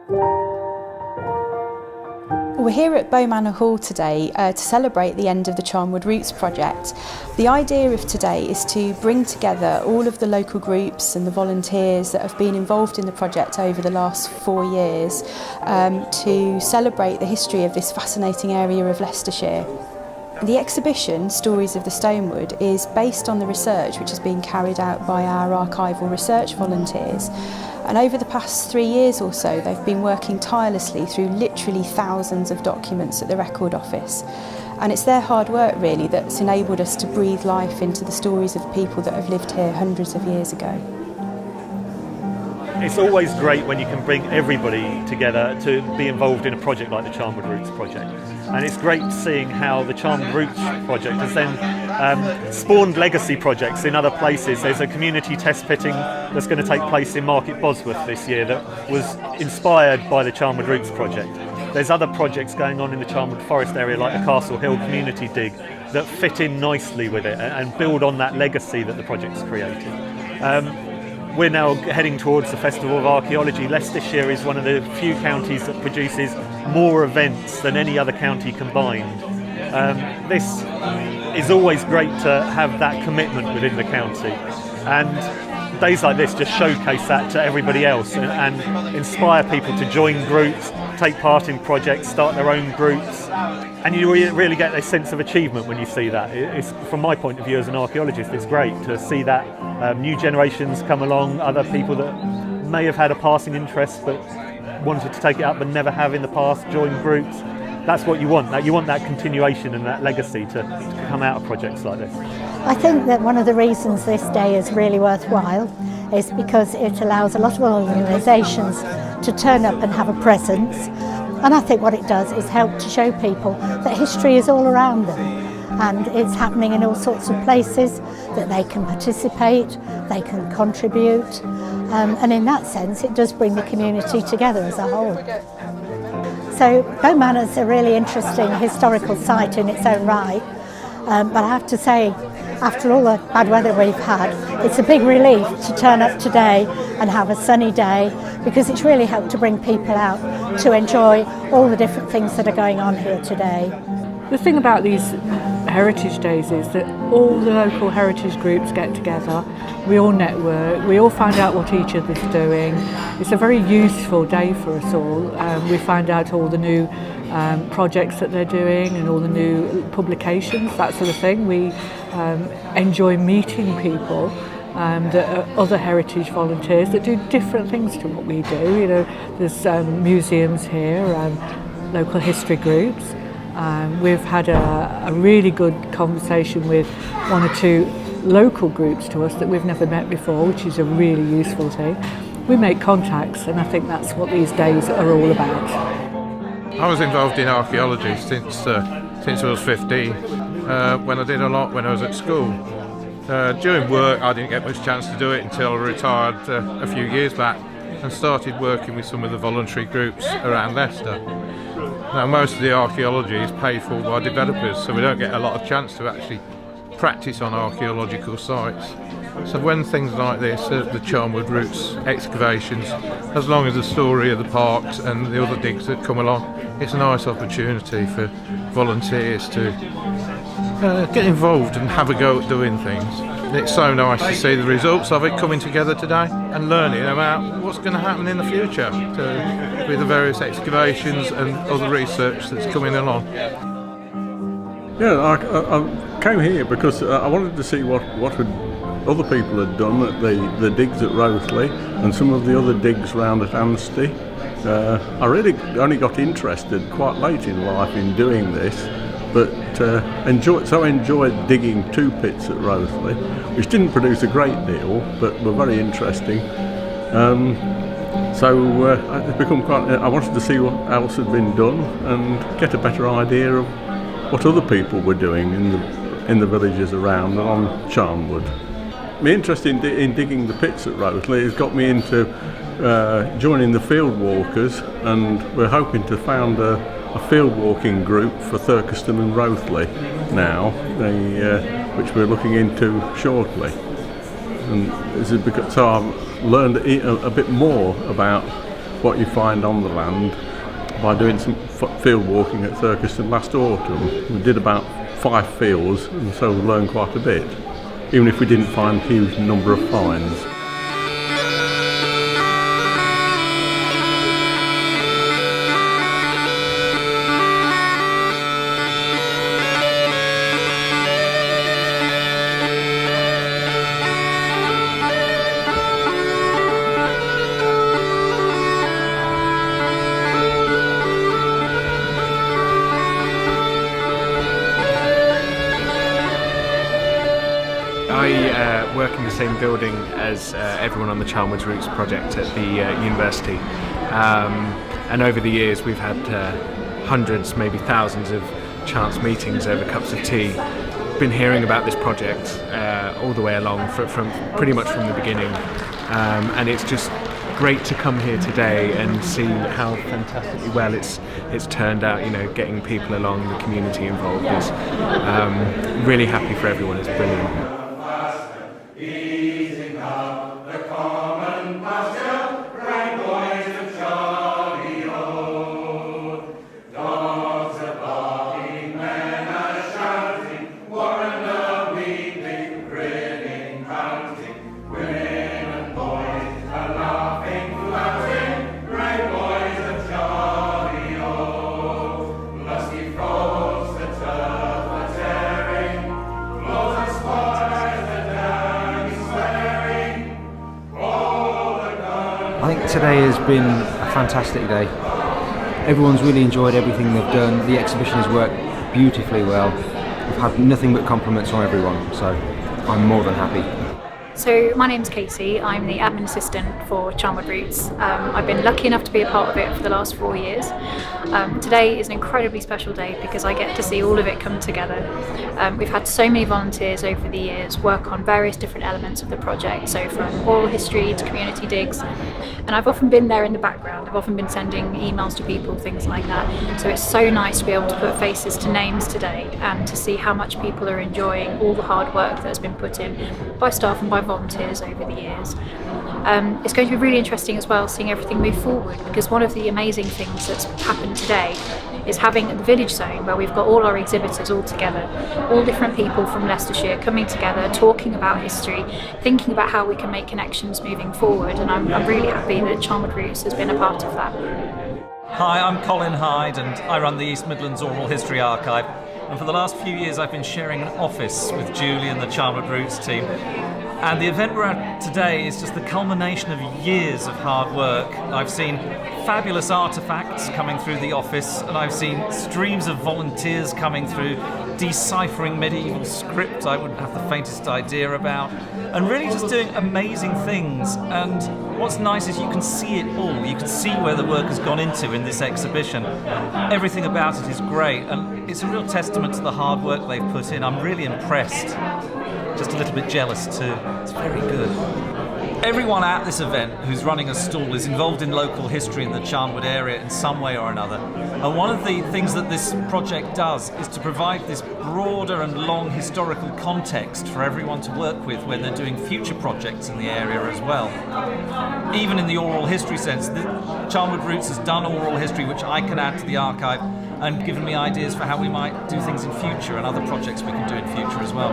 We're here at Beaumanor Hall today to celebrate the end of the Charnwood Roots project. The idea of today is to bring together all of the local groups and the volunteers that have been involved in the project over the last 4 years to celebrate the history of this fascinating area of Leicestershire. The exhibition, Stories of the Stonewood, is based on the research which has been carried out by our archival research volunteers. And over the past 3 years or so, they've been working tirelessly through literally thousands of documents at the Record Office. And it's their hard work really that's enabled us to breathe life into the stories of people that have lived here hundreds of years ago. It's always great when you can bring everybody together to be involved in a project like the Charnwood Roots project. And it's great seeing how the Charnwood Roots project has then spawned legacy projects in other places. There's a community test pitting that's going to take place in Market Bosworth this year that was inspired by the Charnwood Roots project. There's other projects going on in the Charnwood Forest area like the Castle Hill community dig that fit in nicely with it and build on that legacy that the project's created. We're now heading towards the Festival of Archaeology. Leicestershire is one of the few counties that produces more events than any other county combined. This is always great to have that commitment within the county, and days like this just showcase that to everybody else and inspire people to join groups, take part in projects, start their own groups, and you really get a sense of achievement when you see that. It's, from my point of view as an archaeologist, it's great to see that new generations come along, other people that may have had a passing interest but wanted to take it up but never have in the past, join groups. That's what you want. You want that continuation and that legacy to come out of projects like this. I think that one of the reasons this day is really worthwhile is because it allows a lot of organisations to turn up and have a presence. And I think what it does is help to show people that history is all around them and it's happening in all sorts of places, that they can participate, they can contribute, and in that sense it does bring the community together as a whole. So Beaumanor is a really interesting historical site in its own right, but I have to say, after all the bad weather we've had, it's a big relief to turn up today and have a sunny day, because it's really helped to bring people out to enjoy all the different things that are going on here today. The thing about these heritage days is that all the local heritage groups get together, we all network, we all find out what each other's doing. It's a very useful day for us all. We find out all the new projects that they're doing and all the new publications, that sort of thing. We enjoy meeting people that are other heritage volunteers that do different things to what we do. You know, there's museums here, local history groups. We've had a really good conversation with 1 or 2 local groups to us that we've never met before, which is a really useful thing. We make contacts, and I think that's what these days are all about. I was involved in archaeology since I was 15, when I did a lot when I was at school. During work I didn't get much chance to do it until I retired a few years back and started working with some of the voluntary groups around Leicester. Now most of the archaeology is paid for by developers, so we don't get a lot of chance to actually practice on archaeological sites. So when things like this, the Charnwood Roots excavations, as long as the story of the parks and the other digs that come along, it's a nice opportunity for volunteers to get involved and have a go at doing things. It's so nice to see the results of it coming together today and learning about what's going to happen in the future with the various excavations and other research that's coming along. Yeah, I came here because I wanted to see what other people had done at the digs at Rothley and some of the other digs round at Anstey. I really only got interested quite late in life in doing this, but enjoyed digging 2 pits at Rothley, which didn't produce a great deal, but were very interesting. It's become I wanted to see what else had been done and get a better idea of what other people were doing in the villages around and on Charnwood. My interest in digging the pits at Rothley has got me into joining the field walkers, and we're hoping to found a field walking group for Thurkeston and Rothley now, which we're looking into shortly. And this is because, so I've learned a bit more about what you find on the land by doing some field walking at Thurkiston last autumn. We did about 5 fields, and so we learned quite a bit, even if we didn't find a huge number of finds. I work in the same building as everyone on the Charnwood Roots project at the university, and over the years we've had hundreds, maybe thousands of chance meetings over cups of tea. Been hearing about this project all the way along from pretty much from the beginning, and it's just great to come here today and see how fantastically well it's turned out. You know, getting people along, the community involved is really happy for everyone. It's brilliant. I think today has been a fantastic day. Everyone's really enjoyed everything they've done. The exhibition has worked beautifully well. We've had nothing but compliments from everyone, so I'm more than happy. So my name's Katie, I'm the admin assistant for Charnwood Roots. I've been lucky enough to be a part of it for the last 4 years. Today is an incredibly special day because I get to see all of it come together. We've had so many volunteers over the years work on various different elements of the project, so from oral history to community digs, and I've often been there in the background. I've often been sending emails to people, things like that. So it's so nice to be able to put faces to names today and to see how much people are enjoying all the hard work that has been put in by staff and by volunteers over the years. It's going to be really interesting as well seeing everything move forward, because one of the amazing things that's happened today is having the village zone where we've got all our exhibitors all together, all different people from Leicestershire coming together, talking about history, thinking about how we can make connections moving forward, and I'm really happy that Charnwood Roots has been a part of that. Hi, I'm Colin Hyde and I run the East Midlands Oral History Archive, and for the last few years I've been sharing an office with Julie and the Charnwood Roots team. And the event we're at today is just the culmination of years of hard work. I've seen fabulous artefacts coming through the office, and I've seen streams of volunteers coming through, deciphering medieval script I wouldn't have the faintest idea about, and really just doing amazing things. And what's nice is you can see it all. You can see where the work has gone into in this exhibition. Everything about it is great, and it's a real testament to the hard work they've put in. I'm really impressed. Just a little bit jealous too. It's very good. Everyone at this event who's running a stall is involved in local history in the Charnwood area in some way or another. And one of the things that this project does is to provide this broader and long historical context for everyone to work with when they're doing future projects in the area as well. Even in the oral history sense, the Charnwood Roots has done oral history which I can add to the archive and given me ideas for how we might do things in future and other projects we can do in future as well.